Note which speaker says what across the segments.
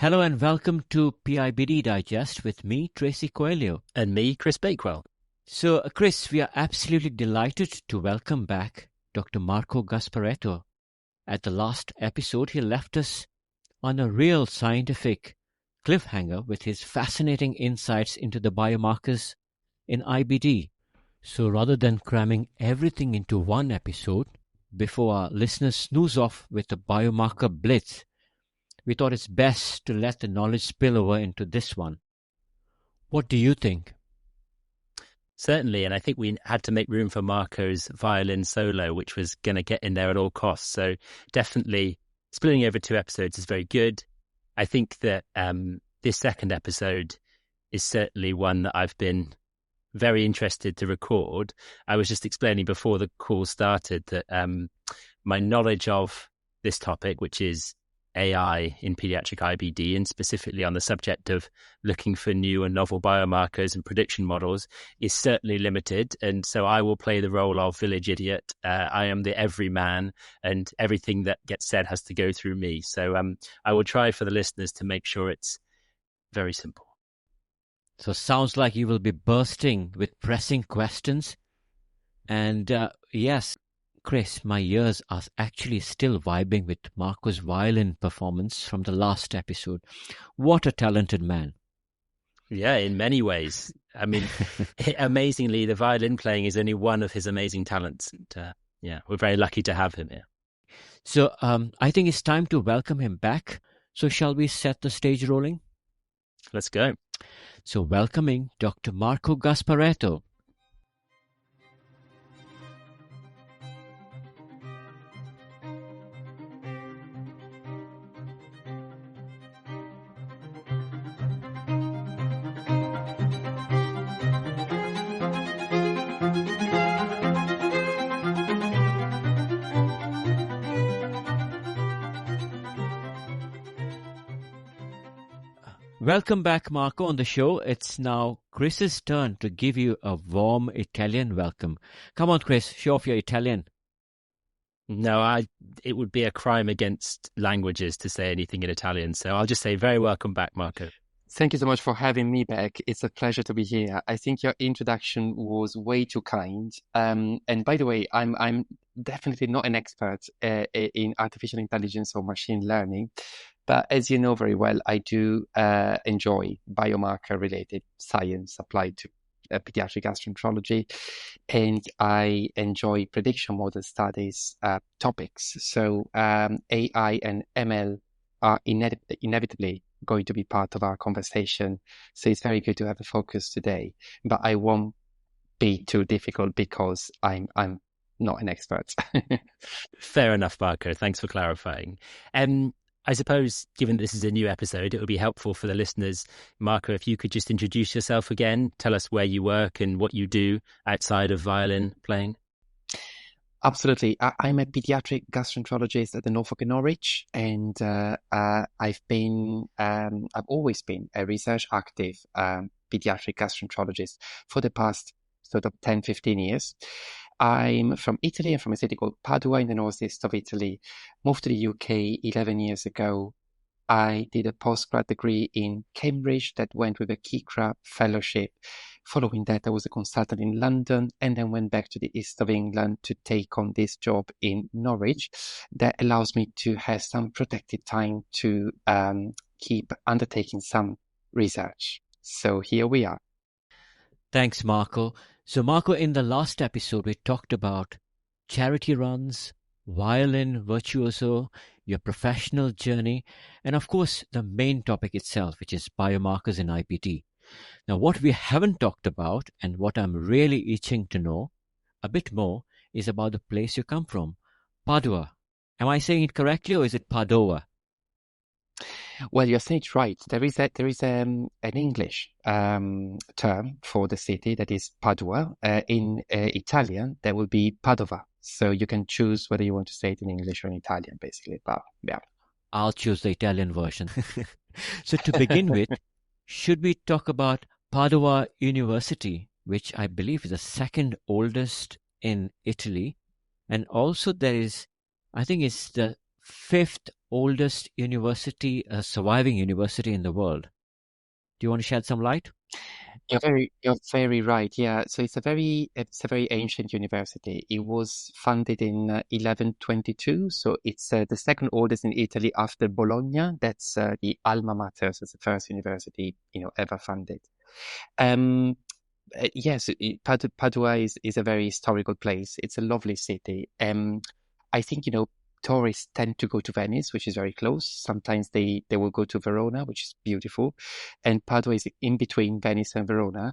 Speaker 1: Hello and welcome to PIBD Digest with me, Tracy Coelho.
Speaker 2: And me, Chris Bakewell.
Speaker 1: So, Chris, we are absolutely delighted to welcome back Dr. Marco Gasparetto. At the last episode, he left us on a real scientific cliffhanger with his fascinating insights into the biomarkers in IBD. So rather than cramming everything into one episode, before our listeners snooze off with a biomarker blitz, we thought it's best to let the knowledge spill over into this one. What do you think?
Speaker 2: Certainly, and I think we had to make room for Marco's violin solo, which was going to get in there at all costs. So definitely splitting over 2 episodes is very good. I think that this second episode is certainly one that I've been very interested to record. I was just explaining before the call started that my knowledge of this topic, which is AI in pediatric IBD, and specifically on the subject of looking for new and novel biomarkers and prediction models, is certainly limited. And so I will play the role of village idiot. I am the everyman, and everything that gets said has to go through me. So I will try for the listeners to make sure it's very simple.
Speaker 1: So sounds like you will be bursting with pressing questions. And yes, Chris, my ears are actually still vibing with Marco's violin performance from the last episode. What a talented man.
Speaker 2: Yeah, in many ways. I mean, amazingly, the violin playing is only one of his amazing talents. And, yeah, we're very lucky to have him here.
Speaker 1: So I think it's time to welcome him back. So shall we set the stage rolling?
Speaker 2: Let's go.
Speaker 1: So welcoming Dr. Marco Gasparetto. Welcome back, Marco, on the show. It's now Chris's turn to give you a warm Italian welcome. Come on, Chris, show off your Italian.
Speaker 2: No, it would be a crime against languages to say anything in Italian. So I'll just say very welcome back, Marco.
Speaker 3: Thank you so much for having me back. It's a pleasure to be here. I think your introduction was way too kind. And by the way, I'm definitely not an expert in artificial intelligence or machine learning. But as you know very well, I do enjoy biomarker-related science applied to pediatric gastroenterology, and I enjoy prediction model studies topics. So AI and ML are inevitably going to be part of our conversation. So it's very good to have a focus today. But I won't be too difficult because I'm not an expert.
Speaker 2: Fair enough, Marco. Thanks for clarifying. I suppose, given this is a new episode, it would be helpful for the listeners, Marco, if you could just introduce yourself again, tell us where you work and what you do outside of violin playing.
Speaker 3: Absolutely. I'm a pediatric gastroenterologist at the Norfolk and Norwich, and I've always been a research active pediatric gastroenterologist for the past sort of 10, 15 years. I'm from Italy. I'm from a city called Padua in the northeast of Italy. Moved to the UK 11 years ago. I did a postgrad degree in Cambridge that went with a KICRA fellowship. Following that, I was a consultant in London and then went back to the east of England to take on this job in Norwich. That allows me to have some protected time to keep undertaking some research. So here we are.
Speaker 1: Thanks, Marco. So, Marco, in the last episode, we talked about charity runs, violin virtuoso, your professional journey, and of course, the main topic itself, which is biomarkers in IBD. Now, what we haven't talked about, and what I'm really itching to know a bit more, is about the place you come from, Padua. Am I saying it correctly, or is it Padova?
Speaker 3: Well, you're saying it right. There is an English term for the city that is Padua. In Italian, there will be Padova. So you can choose whether you want to say it in English or in Italian, basically. But yeah,
Speaker 1: I'll choose the Italian version. So to begin with, should we talk about Padua University, which I believe is the second oldest in Italy, and also there is, I think it's the 5th oldest university, surviving university in the world. Do you want to shed some light?
Speaker 3: You're very right. Yeah. So it's a very ancient university. It was founded in 1122. So it's the second oldest in Italy after Bologna. That's the alma mater. So it's the first university, ever funded. Yes, Padua is a very historical place. It's a lovely city. I think, tourists tend to go to Venice, which is very close. Sometimes they will go to Verona, which is beautiful. And Padua is in between Venice and Verona.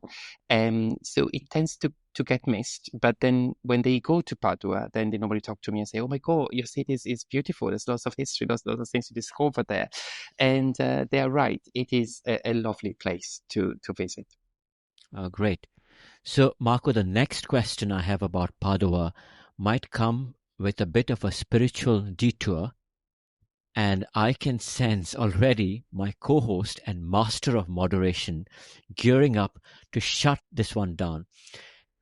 Speaker 3: So it tends to get missed. But then when they go to Padua, then they normally talk to me and say, oh my God, your city is beautiful. There's lots of history, lots of things to discover there. And they are right. It is a lovely place to visit.
Speaker 1: Great. So, Marco, the next question I have about Padua might come with a bit of a spiritual detour, and I can sense already my co-host and master of moderation gearing up to shut this one down.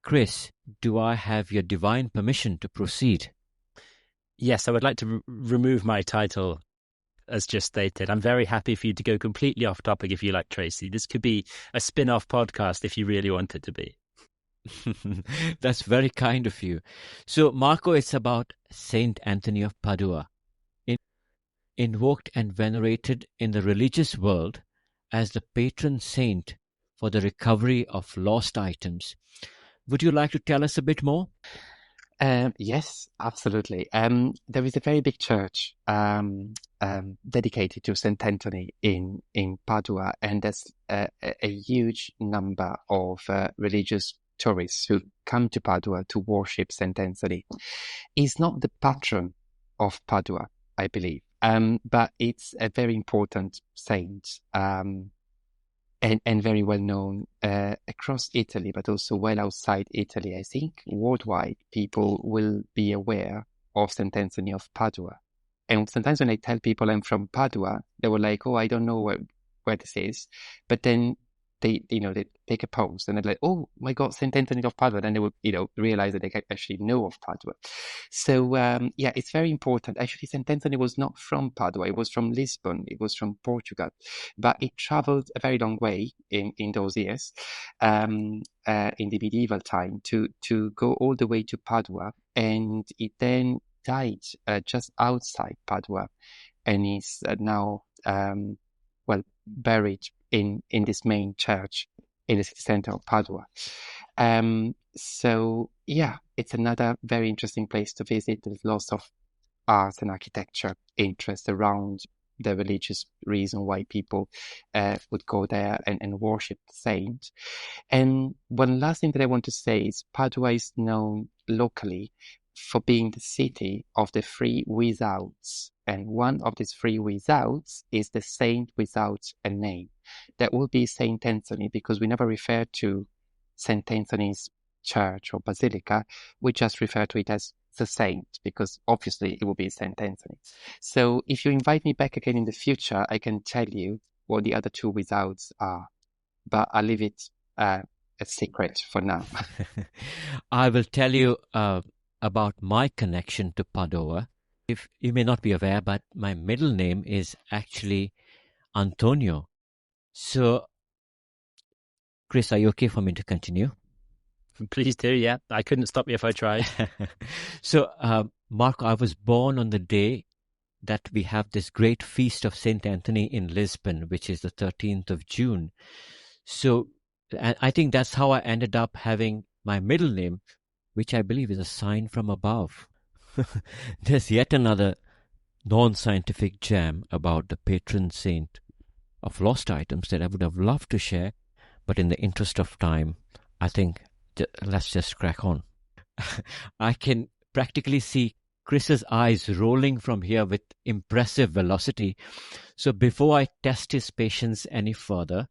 Speaker 1: Chris, do I have your divine permission to proceed?
Speaker 2: Yes, I would like to remove my title, as just stated. I'm very happy for you to go completely off topic if you like, Tracy. This could be a spin-off podcast if you really want it to be.
Speaker 1: That's very kind of you. So, Marco, it's about Saint Anthony of Padua, invoked and venerated in the religious world as the patron saint for the recovery of lost items. Would you like to tell us a bit more?
Speaker 3: Yes, absolutely. There is a very big church dedicated to Saint Anthony in Padua, and there's a huge number of religious tourists who come to Padua to worship Saint Anthony. He's not the patron of Padua, I believe, but it's a very important saint, and very well known across Italy, but also well outside Italy. I think worldwide people will be aware of Saint Anthony of Padua. And sometimes when I tell people I'm from Padua, they were like, oh, I don't know where this is. But then they take a pause and they're like, oh my God, St. Anthony of Padua. Then they will, realize that they actually know of Padua. So, yeah, it's very important. Actually, St. Anthony was not from Padua. It was from Lisbon. It was from Portugal, but it traveled a very long way in those years, in the medieval time to go all the way to Padua. And it then died just outside Padua and is now, buried in this main church in the city center of Padua. So yeah, it's another very interesting place to visit. There's lots of art and architecture interest around the religious reason why people would go there and worship the saint. And one last thing that I want to say is Padua is known locally for being the city of the three without. And one of these three without is the saint without a name. That will be Saint Anthony, because we never refer to Saint Anthony's church or basilica. We just refer to it as the saint, because obviously it will be Saint Anthony. So if you invite me back again in the future, I can tell you what the other two withouts are. But I'll leave it a secret for now.
Speaker 1: I will tell you about my connection to Padua. If you may not be aware, but my middle name is actually Antonio. So, Chris, are you okay for me to continue?
Speaker 2: Please do, yeah. I couldn't stop you if I tried.
Speaker 1: So, Marco, I was born on the day that we have this great feast of Saint Anthony in Lisbon, which is the 13th of June. So, and I think that's how I ended up having my middle name, which I believe is a sign from above. There's yet another non-scientific gem about the patron saint of lost items that I would have loved to share, but in the interest of time, I think let's just crack on. I can practically see Chris's eyes rolling from here with impressive velocity. So before I test his patience any further,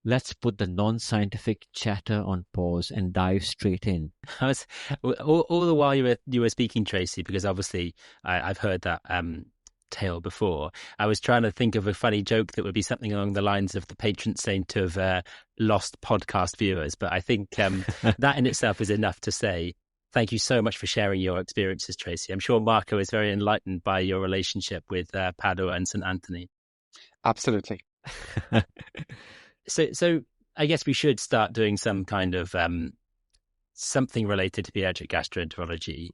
Speaker 1: let's put the non-scientific chatter on pause and dive straight in.
Speaker 2: I was all the while you were speaking, Tracy, because obviously I've heard that tale before. I was trying to think of a funny joke that would be something along the lines of the patron saint of lost podcast viewers, but I think that in itself is enough to say Thank you so much for sharing your experiences, Tracy. I'm sure Marco is very enlightened by your relationship with Padua and St. Anthony.
Speaker 3: Absolutely.
Speaker 2: So I guess we should start doing some kind of something related to pediatric gastroenterology.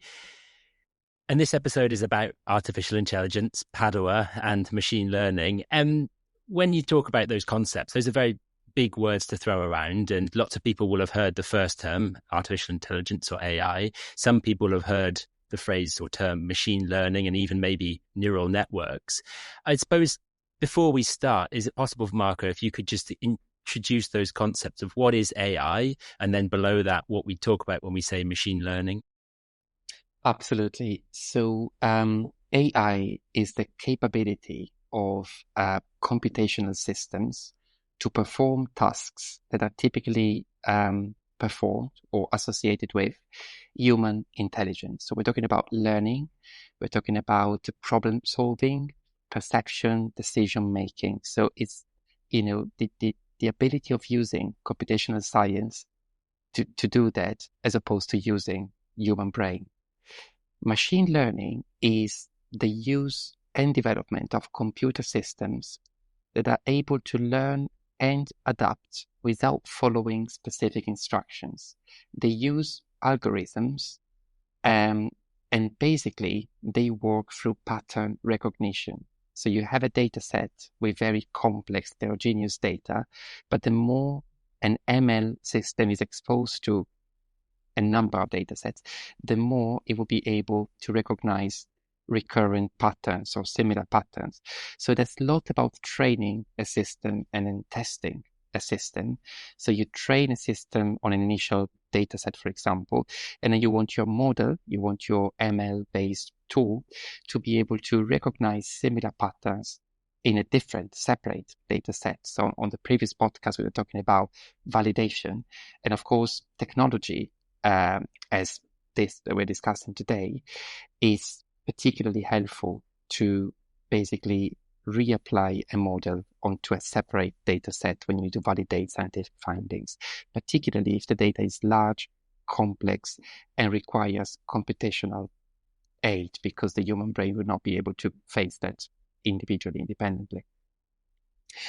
Speaker 2: And this episode is about artificial intelligence, Padua, and machine learning. And when you talk about those concepts, those are very big words to throw around, and lots of people will have heard the first term, artificial intelligence or AI. Some people have heard the phrase or term machine learning and even maybe neural networks. I suppose before we start, is it possible for Marco, if you could just introduce those concepts of what is AI, and then below that, what we talk about when we say machine learning?
Speaker 3: Absolutely. So AI is the capability of computational systems to perform tasks that are typically performed or associated with human intelligence. So we're talking about learning, we're talking about problem solving, perception, decision making. So it's, the ability of using computational science to do that as opposed to using human brain. Machine learning is the use and development of computer systems that are able to learn and adapt without following specific instructions. They use algorithms and basically they work through pattern recognition. So you have a data set with very complex heterogeneous data, but the more an ML system is exposed to a number of data sets, the more it will be able to recognize recurrent patterns or similar patterns. So there's a lot about training a system and then testing a system. So you train a system on an initial data set, for example, and then you want your model, you want your ML-based tool to be able to recognize similar patterns in a different, separate data set. So on the previous podcast, we were talking about validation. And of course, technology, as this that we're discussing today, is particularly helpful to basically reapply a model onto a separate data set when you need to validate scientific findings, particularly if the data is large, complex, and requires computational aid, because the human brain would not be able to face that individually, independently.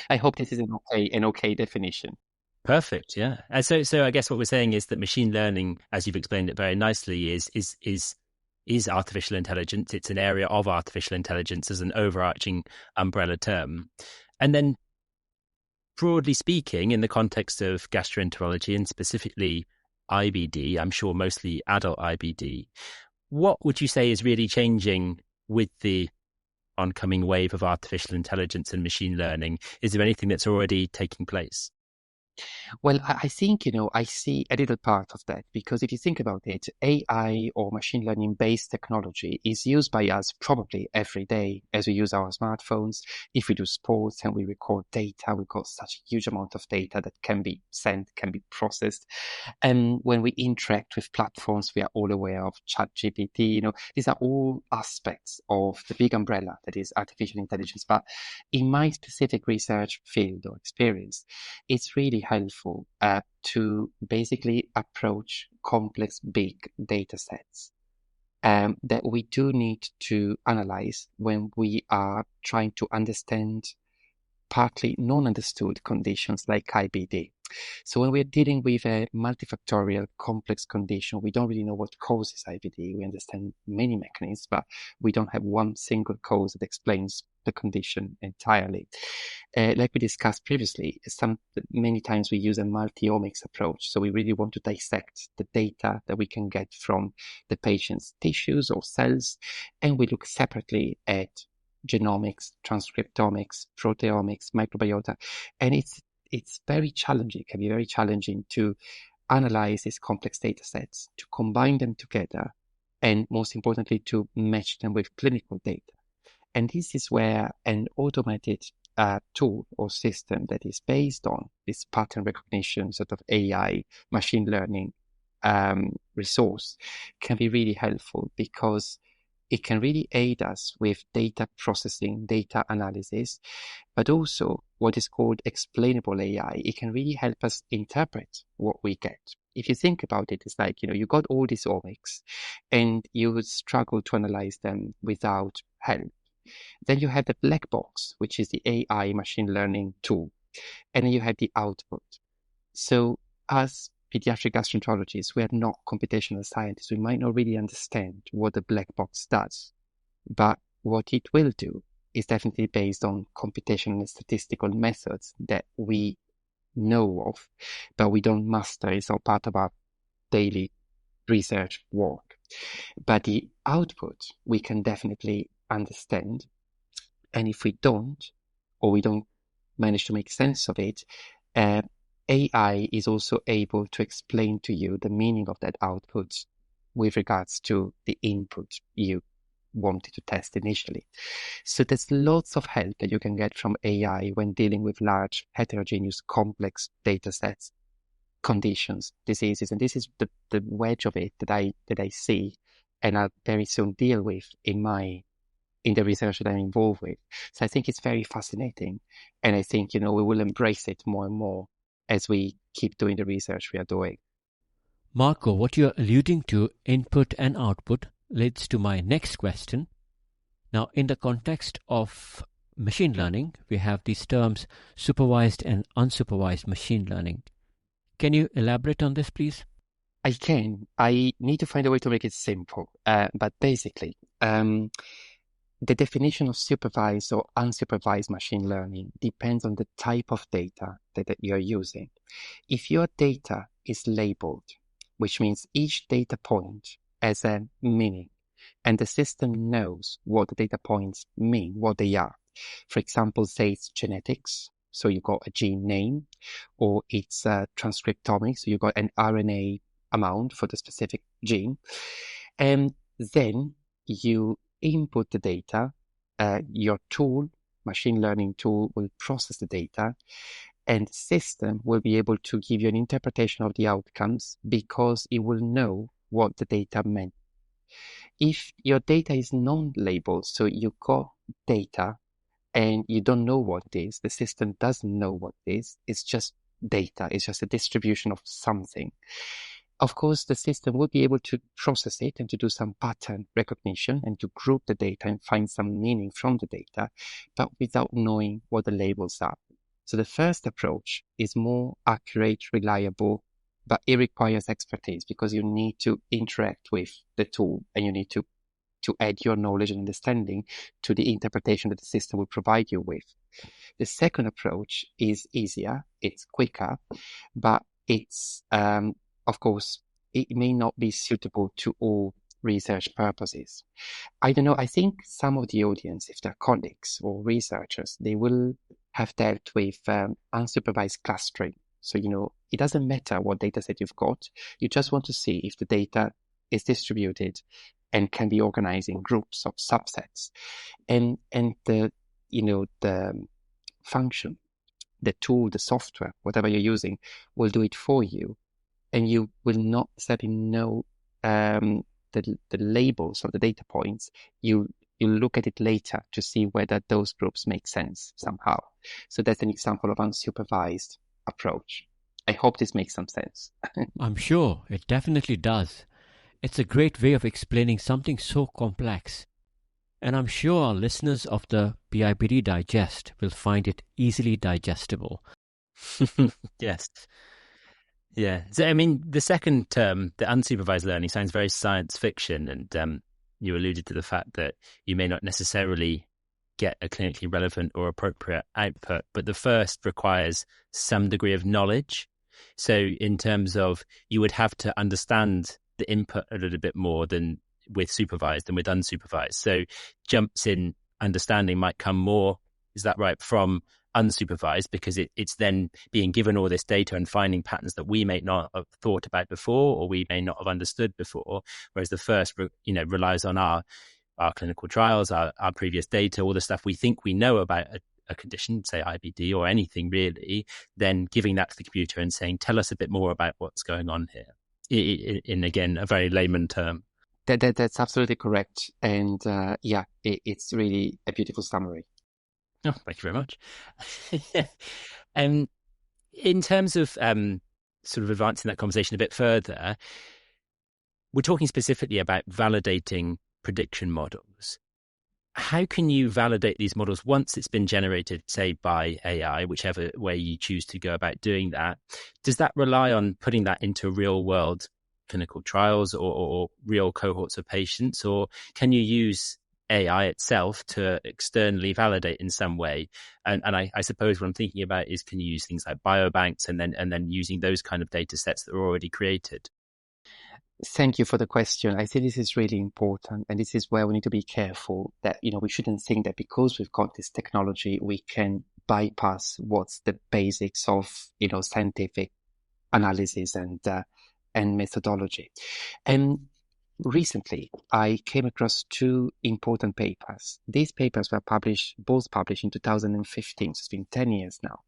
Speaker 3: I hope this is an okay definition.
Speaker 2: Perfect. Yeah. And so I guess what we're saying is that machine learning, as you've explained it very nicely, is artificial intelligence. It's an area of artificial intelligence as an overarching umbrella term. And then broadly speaking, in the context of gastroenterology and specifically IBD, I'm sure mostly adult IBD, what would you say is really changing with the oncoming wave of artificial intelligence and machine learning? Is there anything that's already taking place?
Speaker 3: Well, I think, I see a little part of that, because if you think about it, AI or machine learning based technology is used by us probably every day as we use our smartphones. If we do sports and we record data, we've got such a huge amount of data that can be sent, can be processed. And when we interact with platforms, we are all aware of ChatGPT. These are all aspects of the big umbrella that is artificial intelligence. But in my specific research field or experience, it's really helpful to basically approach complex big data sets that we do need to analyze when we are trying to understand partly non-understood conditions like IBD. So when we're dealing with a multifactorial complex condition, we don't really know what causes IBD. We understand many mechanisms, but we don't have one single cause that explains the condition entirely. Like we discussed previously, many times we use a multi-omics approach. So we really want to dissect the data that we can get from the patient's tissues or cells, and we look separately at genomics, transcriptomics, proteomics, microbiota, and it's very challenging. It can be very challenging to analyze these complex data sets, to combine them together, and most importantly, to match them with clinical data. And this is where an automated tool or system that is based on this pattern recognition, sort of AI, machine learning resource can be really helpful, because it can really aid us with data processing, data analysis, but also what is called explainable AI. It can really help us interpret what we get. if you think about it, it's like, you got all these omics and you would struggle to analyze them without help. Then you have the black box, which is the AI machine learning tool. And then you have the output. So as pediatric gastroenterologists, we are not computational scientists. We might not really understand what the black box does, but what it will do is definitely based on computational and statistical methods that we know of, but we don't master. It's all part of our daily research work. But the output we can definitely understand. And if we don't, or we don't manage to make sense of it, AI is also able to explain to you the meaning of that output with regards to the input you wanted to test initially. So there's lots of help that you can get from AI when dealing with large, heterogeneous, complex data sets, conditions, diseases. And this is the wedge of it that I see and I'll very soon deal with in the research that I'm involved with. So I think it's very fascinating. And I think, we will embrace it more and more as we keep doing the research we are doing.
Speaker 1: Marco, what you're alluding to, input and output, leads to my next question. Now, in the context of machine learning, we have these terms supervised and unsupervised machine learning. Can you elaborate on this, please?
Speaker 3: I can. I need to find a way to make it simple. But basically, the definition of supervised or unsupervised machine learning depends on the type of data that you're using. If your data is labeled, which means each data point has a meaning, and the system knows what the data points mean, what they are. For example, say it's genetics, so you got a gene name, or it's transcriptomics, so you got an RNA amount for the specific gene, and then you input the data, your tool, machine learning tool, will process the data, and the system will be able to give you an interpretation of the outcomes because it will know what the data meant. If your data is non-labeled, so you got data and you don't know what it is, the system doesn't know what it is, it's just data, it's just a distribution of something. Of course, the system will be able to process it and to do some pattern recognition and to group the data and find some meaning from the data, but without knowing what the labels are. So the first approach is more accurate, reliable, but it requires expertise because you need to interact with the tool and you need to add your knowledge and understanding to the interpretation that the system will provide you with. The second approach is easier, it's quicker, but it's, of course, it may not be suitable to all research purposes. I don't know, I think some of the audience, if they're colleagues or researchers, they will have dealt with unsupervised clustering. So, it doesn't matter what data set you've got. You just want to see if the data is distributed and can be organized in groups or subsets. And the function, the tool, the software, whatever you're using, will do it for you. And you will not necessarily know the labels of the data points. You look at it later to see whether those groups make sense somehow. So that's an example of unsupervised approach. I hope this makes some sense.
Speaker 1: I'm sure it definitely does. It's a great way of explaining something so complex. And I'm sure our listeners of the PIBD Digest will find it easily digestible.
Speaker 2: Yes. Yeah. So, I mean, the second term, the unsupervised learning, sounds very science fiction. And you alluded to the fact that you may not necessarily get a clinically relevant or appropriate output, but the first requires some degree of knowledge. So in terms of, you would have to understand the input a little bit more than with supervised and with unsupervised. So jumps in understanding might come more, is that right, from unsupervised, because it's then being given all this data and finding patterns that we may not have thought about before or we may not have understood before, whereas the first relies on our clinical trials, our previous data, all the stuff we think we know about a condition, say IBD or anything really, then giving that to the computer and saying, tell us a bit more about what's going on here, in again, a very layman term.
Speaker 3: That's absolutely correct. And it's really a beautiful summary.
Speaker 2: Oh, thank you very much. In terms of sort of advancing that conversation a bit further, we're talking specifically about validating prediction models. How can you validate these models once it's been generated, say, by AI, whichever way you choose to go about doing that? Does that rely on putting that into real world clinical trials or real cohorts of patients? Or can you use AI itself to externally validate in some way? And I suppose what I'm thinking about is, can you use things like biobanks and then using those kind of data sets that are already created?
Speaker 3: Thank you for the question. I think this is really important, and this is where we need to be careful that, we shouldn't think that because we've got this technology, we can bypass what's the basics of, scientific analysis and methodology. And recently, I came across two important papers. These papers were both published in 2015, so it's been 10 years now.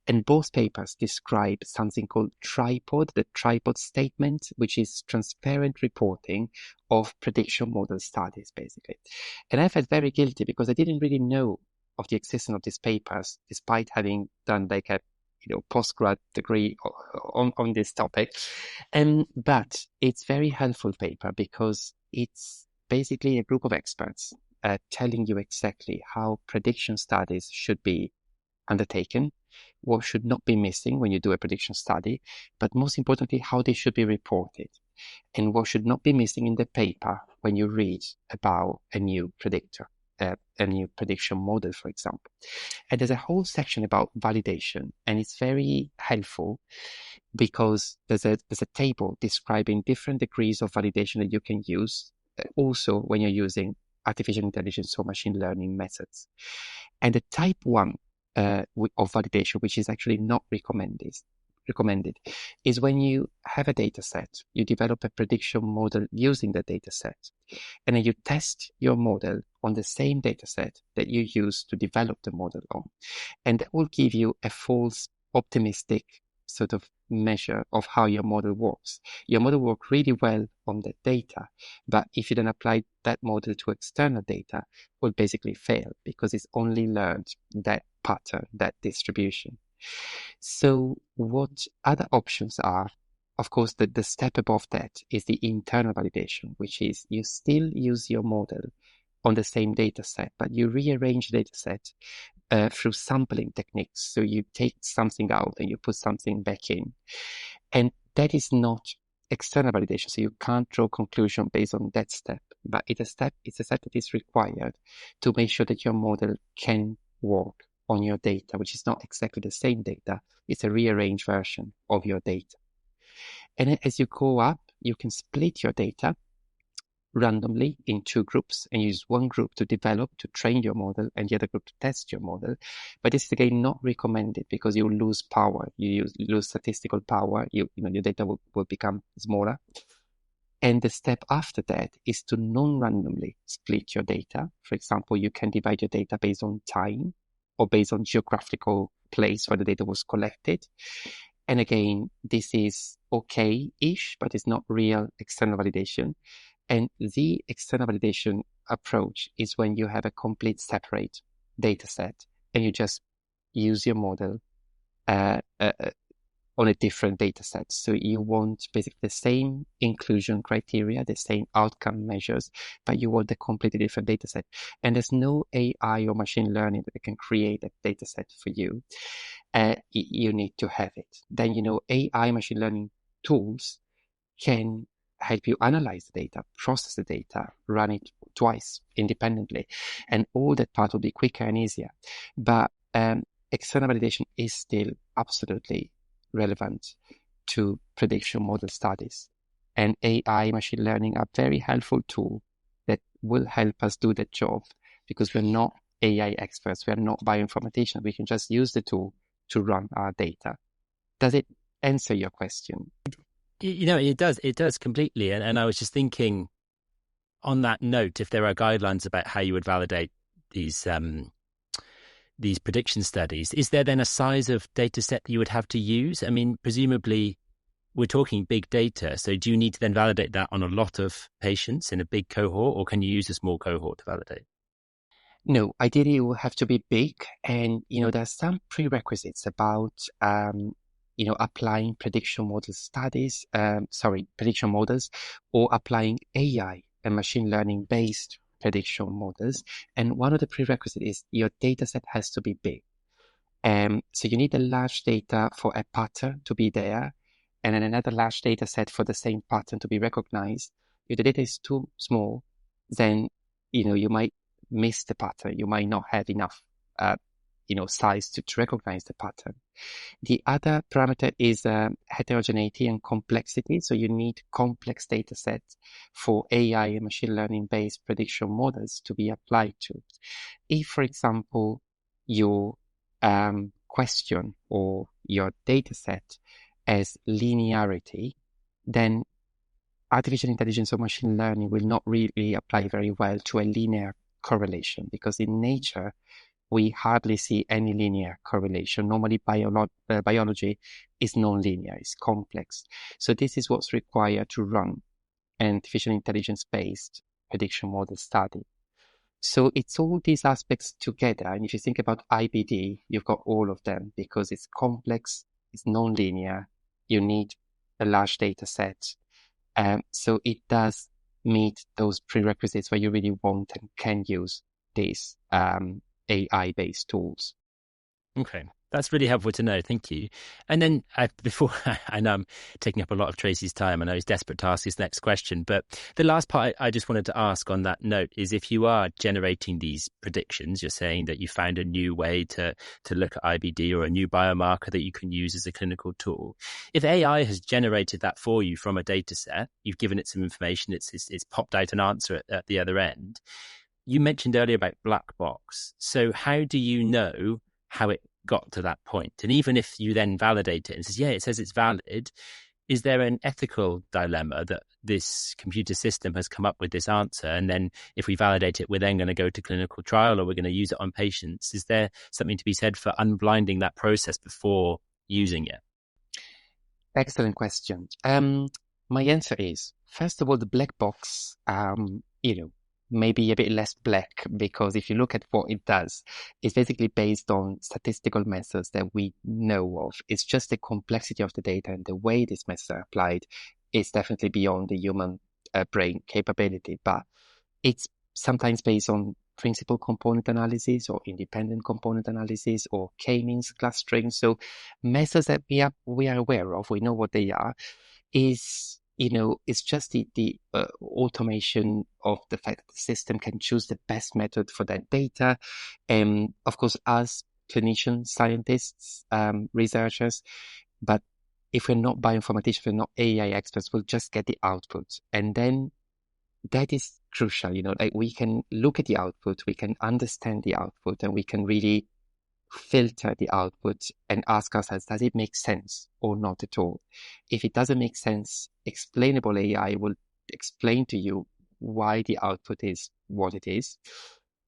Speaker 3: And both papers describe something called the tripod statement, which is transparent reporting of prediction model studies, basically. And I felt very guilty because I didn't really know of the existence of these papers, despite having done like a postgrad degree on this topic. But it's very helpful paper because it's basically a group of experts telling you exactly how prediction studies should be undertaken, what should not be missing when you do a prediction study, but most importantly, how they should be reported, and what should not be missing in the paper when you read about a new predictor, a new prediction model, for example. And there's a whole section about validation, and it's very helpful because there's a table describing different degrees of validation that you can use, also when you're using artificial intelligence or machine learning methods. And the type 1 of validation, which is actually not recommended, is when you have a data set, you develop a prediction model using the data set, and then you test your model on the same data set that you use to develop the model on. And that will give you a false optimistic sort of measure of how your model works. Your model works really well on the data, but if you then apply that model to external data, it will basically fail because it's only learned that pattern, that distribution. So what other options are? Of course, the step above that is the internal validation, which is you still use your model on the same data set, but you rearrange the data set through sampling techniques. So you take something out and you put something back in. And that is not external validation. So you can't draw conclusion based on that step, but it's a step that is required to make sure that your model can work on your data, which is not exactly the same data. It's a rearranged version of your data. And then as you go up, you can split your data randomly in two groups and use one group to develop, to train your model, and the other group to test your model. But this is again not recommended because you lose power. You lose statistical power. Your data will become smaller. And the step after that is to non-randomly split your data. For example, you can divide your data based on time or based on geographical place where the data was collected. And again, this is okay-ish, but it's not real external validation. And the external validation approach is when you have a complete separate data set and you just use your model on a different data set. So you want basically the same inclusion criteria, the same outcome measures, but you want a completely different data set. And there's no AI or machine learning that can create a data set for you. You need to have it. Then, AI machine learning tools can help you analyze the data, process the data, run it twice independently. And all that part will be quicker and easier. But external validation is still absolutely relevant to prediction model studies. And AI machine learning are very helpful tool that will help us do that job because we're not AI experts. We're not bioinformaticians. We can just use the tool to run our data. Does it answer your question?
Speaker 2: It does completely. And I was just thinking on that note, if there are guidelines about how you would validate these prediction studies, is there then a size of data set that you would have to use? I mean, presumably we're talking big data. So do you need to then validate that on a lot of patients in a big cohort, or can you use a small cohort to validate?
Speaker 3: No, ideally it will have to be big. And, there are some prerequisites about applying prediction models, or applying AI and machine learning based prediction models. And one of the prerequisites is your data set has to be big. So you need a large data for a pattern to be there, and then another large data set for the same pattern to be recognized. If the data is too small, then you might miss the pattern. You might not have enough size to recognize the pattern. The other parameter is heterogeneity and complexity. So you need complex data sets for AI and machine learning based prediction models to be applied to. If, for example, your question or your data set has linearity, then artificial intelligence or machine learning will not really apply very well to a linear correlation, because in nature, we hardly see any linear correlation. Normally, biology is non-linear, it's complex. So this is what's required to run an artificial intelligence-based prediction model study. So it's all these aspects together. And if you think about IBD, you've got all of them, because it's complex, it's non-linear, you need a large data set. So it does meet those prerequisites where you really want and can use these AI-based tools.
Speaker 2: Okay, that's really helpful to know. Thank you. And then before, I know I'm taking up a lot of Tracy's time. I know he's desperate to ask his next question, but the last part I just wanted to ask on that note is, if you are generating these predictions, you're saying that you found a new way to look at IBD or a new biomarker that you can use as a clinical tool. If AI has generated that for you from a data set, you've given it some information, it's popped out an answer at the other end. You mentioned earlier about black box. So how do you know how it got to that point? And even if you then validate it and says, yeah, it says it's valid, is there an ethical dilemma that this computer system has come up with this answer, and then if we validate it, we're then going to go to clinical trial or we're going to use it on patients? Is there something to be said for unblinding that process before using it?
Speaker 3: Excellent question. My answer is, first of all, the black box, maybe a bit less black, because if you look at what it does, it's basically based on statistical methods that we know of. It's just the complexity of the data, and the way these methods are applied is definitely beyond the human brain capability. But it's sometimes based on principal component analysis or independent component analysis or k-means clustering. So methods that we are aware of, we know what they are, is it's just the automation of the fact that the system can choose the best method for that data. And of course, as clinicians, scientists, researchers, but if we're not bioinformaticians, we're not AI experts, we'll just get the output. And then that is crucial, like we can look at the output, we can understand the output, and we can really filter the output and ask ourselves, does it make sense or not at all? If it doesn't make sense, explainable AI will explain to you why the output is what it is.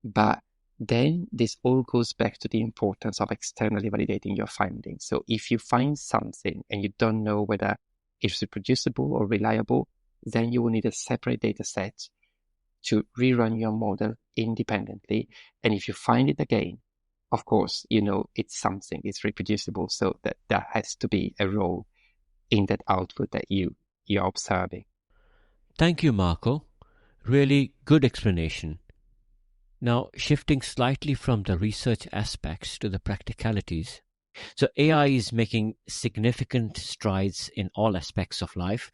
Speaker 3: But then this all goes back to the importance of externally validating your findings. So if you find something and you don't know whether it's reproducible or reliable, then you will need a separate data set to rerun your model independently. And if you find it again, of course, it's something, it's reproducible, so that there has to be a role in that output that you're observing.
Speaker 1: Thank you, Marco. Really good explanation. Now, shifting slightly from the research aspects to the practicalities. So AI is making significant strides in all aspects of life,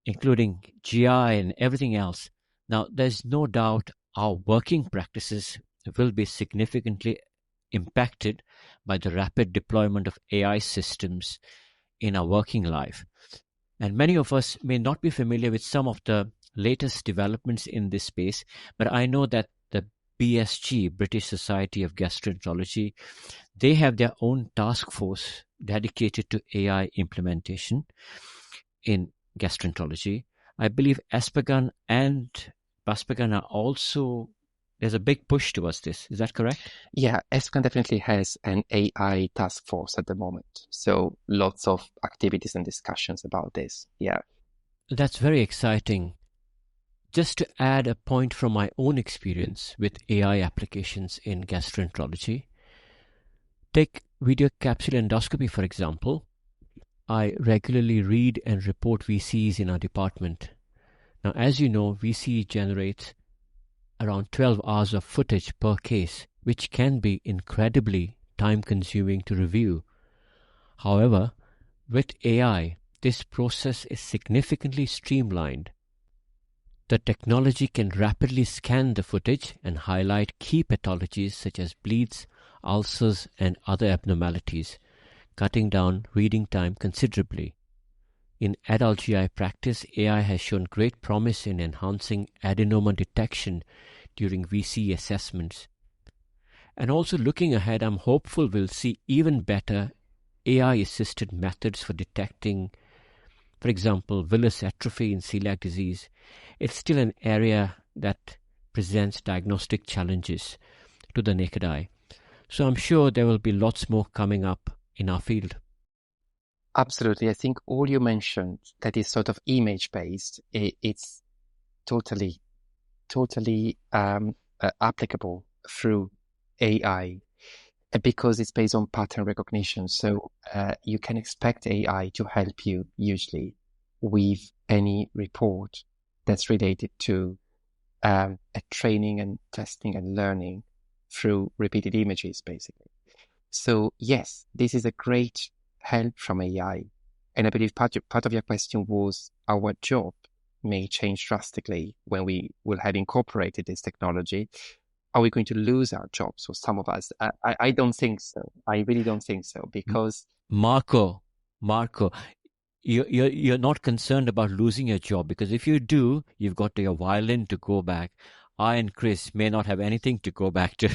Speaker 1: including GI and everything else. Now, there's no doubt our working practices will be significantly impacted by the rapid deployment of AI systems in our working life. And many of us may not be familiar with some of the latest developments in this space, but I know that the BSG, British Society of Gastroenterology, they have their own task force dedicated to AI implementation in gastroenterology. I believe Aspergan and Baspergan are also, there's a big push towards this. Is that correct?
Speaker 3: Yeah, Aspergan definitely has an AI task force at the moment. So lots of activities and discussions about this. Yeah.
Speaker 1: That's very exciting. Just to add a point from my own experience with AI applications in gastroenterology, take video capsule endoscopy, for example. I regularly read and report VCs in our department. Now, as you know, VC generates around 12 hours of footage per case, which can be incredibly time-consuming to review. However, with AI, this process is significantly streamlined. The technology can rapidly scan the footage and highlight key pathologies such as bleeds, ulcers, and other abnormalities, cutting down reading time considerably. In adult GI practice, AI has shown great promise in enhancing adenoma detection during VC assessments. And also looking ahead, I'm hopeful we'll see even better AI-assisted methods for detecting, for example, villus atrophy in celiac disease. It's still an area that presents diagnostic challenges to the naked eye. So I'm sure there will be lots more coming up in our field.
Speaker 3: Absolutely. I think all you mentioned that is sort of image-based, it's totally applicable through AI because it's based on pattern recognition. So you can expect AI to help you usually with any report that's related to a training and testing and learning through repeated images, basically. So yes, this is a great help from AI. And I believe part of your question was our job may change drastically when we will have incorporated this technology. Are we going to lose our jobs, or some of us? I don't think so. I really don't think so, because
Speaker 1: Marco, you're not concerned about losing your job, because if you do, you've got your violin to go back. I and Chris may not have anything to go back to.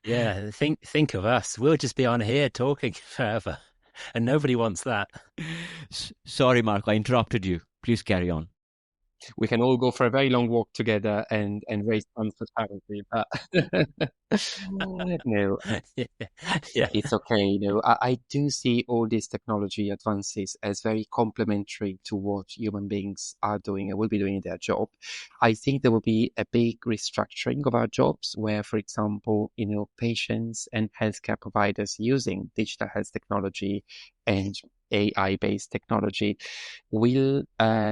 Speaker 2: Yeah, think of us. We'll just be on here talking forever, and nobody wants that.
Speaker 1: Sorry, Marco, I interrupted you. Please carry on.
Speaker 3: We can all go for a very long walk together and raise funds for charity, but no,
Speaker 2: Yeah.
Speaker 3: it's okay. You know, I do see all these technology advances as very complementary to what human beings are doing and will be doing in their job. I think there will be a big restructuring of our jobs where, for example, you know, patients and healthcare providers using digital health technology and AI-based technology will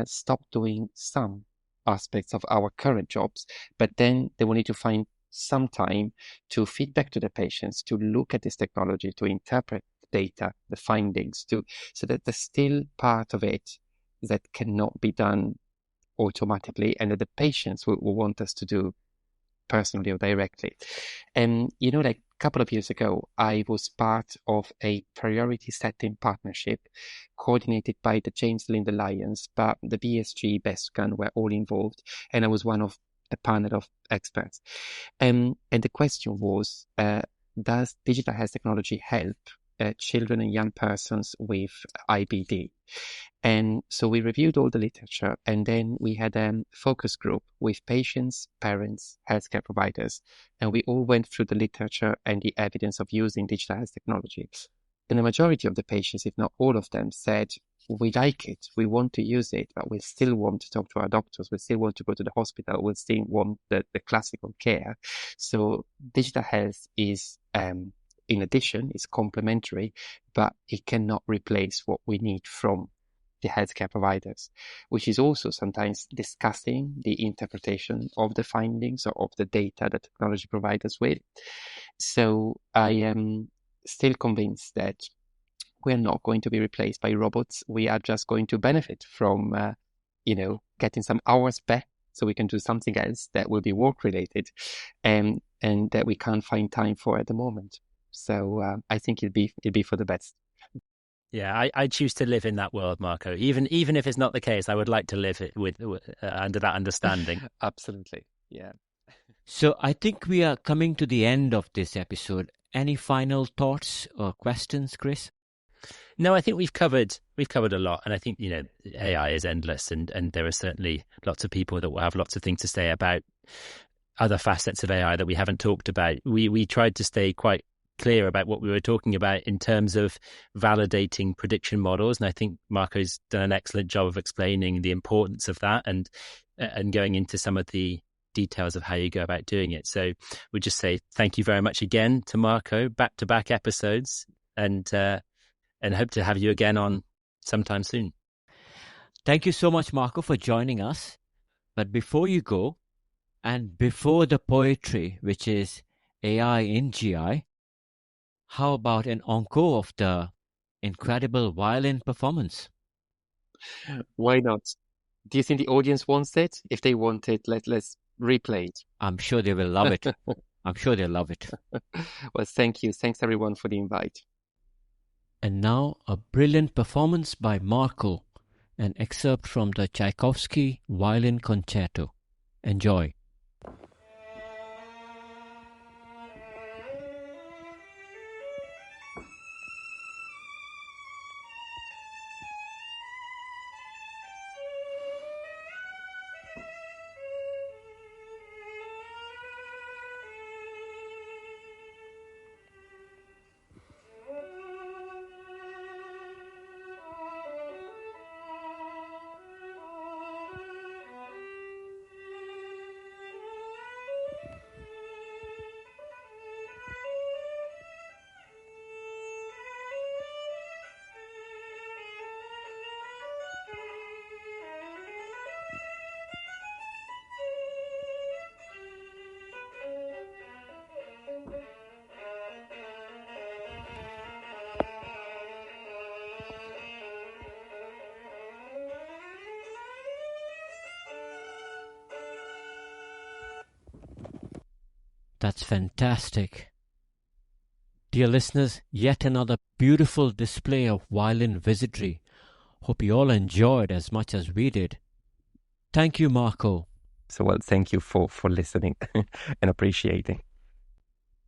Speaker 3: stop doing some aspects of our current jobs, but then they will need to find some time to feed back to the patients, to look at this technology, to interpret the data, the findings, so that there's still part of it that cannot be done automatically and that the patients will want us to do personally or directly. And, you know, like a couple of years ago, I was part of a priority setting partnership coordinated by the James Lind Alliance, but the BSG, BESCAN were all involved, and I was one of a panel of experts. And the question was, does digital health technology help children and young persons with IBD? And so we reviewed all the literature, and then we had a focus group with patients, parents, healthcare providers, and we all went through the literature and the evidence of using digital health technology. And the majority of the patients, if not all of them, said, we like it, we want to use it, but we still want to talk to our doctors, we still want to go to the hospital, we still want the classical care. So digital health is, in addition, is complementary, but it cannot replace what we need from the healthcare providers, which is also sometimes discussing the interpretation of the findings or of the data that technology provides us with. So I am still convinced that we're not going to be replaced by robots. We are just going to benefit from, getting some hours back so we can do something else that will be work related and that we can't find time for at the moment. So I think it'd be for the best.
Speaker 2: Yeah, I choose to live in that world, Marco. Even if it's not the case, I would like to live it with under that understanding.
Speaker 3: Absolutely, yeah.
Speaker 1: So I think we are coming to the end of this episode. Any final thoughts or questions, Chris?
Speaker 2: No, I think we've covered a lot, and I think AI is endless, and there are certainly lots of people that will have lots of things to say about other facets of AI that we haven't talked about. We tried to stay quite clear about what we were talking about in terms of validating prediction models, and I think Marco's done an excellent job of explaining the importance of that and going into some of the details of how you go about doing it. So we just say thank you very much again to Marco. Back-to-back episodes. and hope to have you again on sometime soon.
Speaker 1: Thank you so much, Marco, for joining us. But before you go, and before the poetry, which is AI in GI, how about an encore of the incredible violin performance?
Speaker 3: Why not? Do you think the audience wants it? If they want it, let's replay it.
Speaker 1: I'm sure they will love it. I'm sure they'll love it.
Speaker 3: Well, thank you. Thanks, everyone, for the invite.
Speaker 1: And now a brilliant performance by Marco, an excerpt from the Tchaikovsky Violin Concerto. Enjoy. That's fantastic. Dear listeners, yet another beautiful display of violin wizardry. Hope you all enjoyed as much as we did. Thank you, Marco.
Speaker 3: So, well, thank you for listening and appreciating.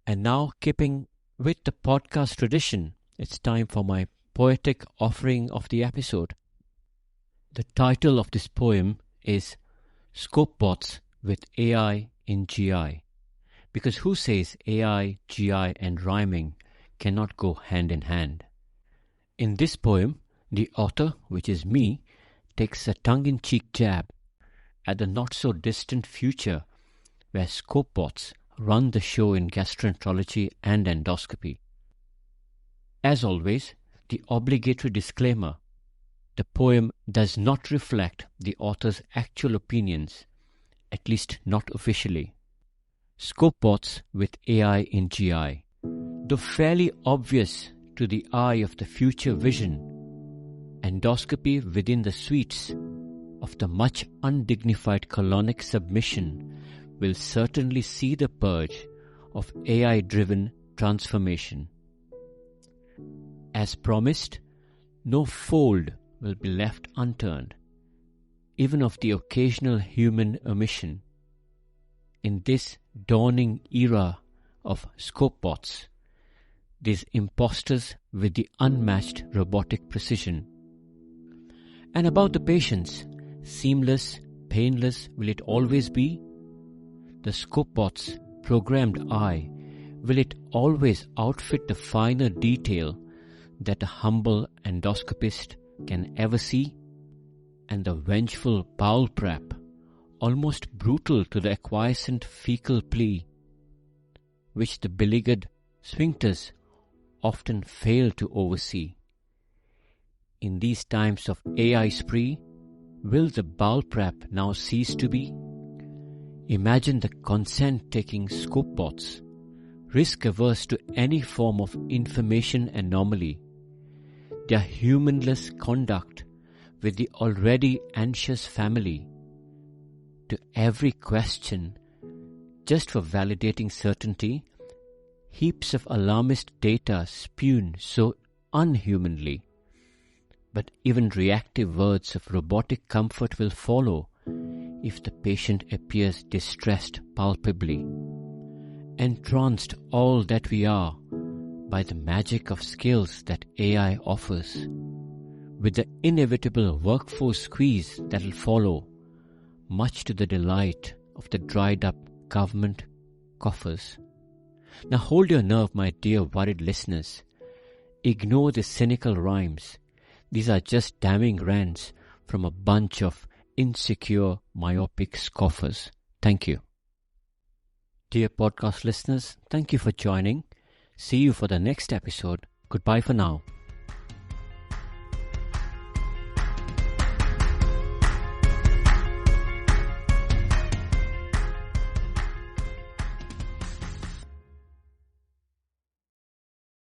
Speaker 1: And now, keeping with the podcast tradition, it's time for my poetic offering of the episode. The title of this poem is Scopebots with AI in GI. Because who says AI, GI and rhyming cannot go hand in hand? In this poem, the author, which is me, takes a tongue-in-cheek jab at the not-so-distant future where scopebots run the show in gastroenterology and endoscopy. As always, the obligatory disclaimer: the poem does not reflect the author's actual opinions, at least not officially. Scopebots with AI in GI. Though fairly obvious to the eye of the future vision, endoscopy within the suites of the much undignified colonic submission will certainly see the purge of AI-driven transformation. As promised, no fold will be left unturned, even of the occasional human omission. In this dawning era of scopebots, these imposters with the unmatched robotic precision. And about the patients, seamless, painless will it always be? The scopebot's programmed eye, will it always outfit the finer detail that a humble endoscopist can ever see? And the vengeful bowel prep, almost brutal to the acquiescent fecal plea, which the beleaguered sphincters often fail to oversee. In these times of AI spree, will the bowel prep now cease to be? Imagine the consent-taking scopebots, risk-averse to any form of information anomaly, their humanless conduct with the already anxious family, to every question, just for validating certainty, heaps of alarmist data spewed so unhumanly. But even reactive words of robotic comfort will follow if the patient appears distressed palpably. Entranced all that we are by the magic of skills that AI offers, with the inevitable workforce squeeze that will follow, much to the delight of the dried-up government coffers. Now hold your nerve, my dear worried listeners. Ignore the cynical rhymes. These are just damning rants from a bunch of insecure, myopic scoffers. Thank you. Dear podcast listeners, thank you for joining. See you for the next episode. Goodbye for now.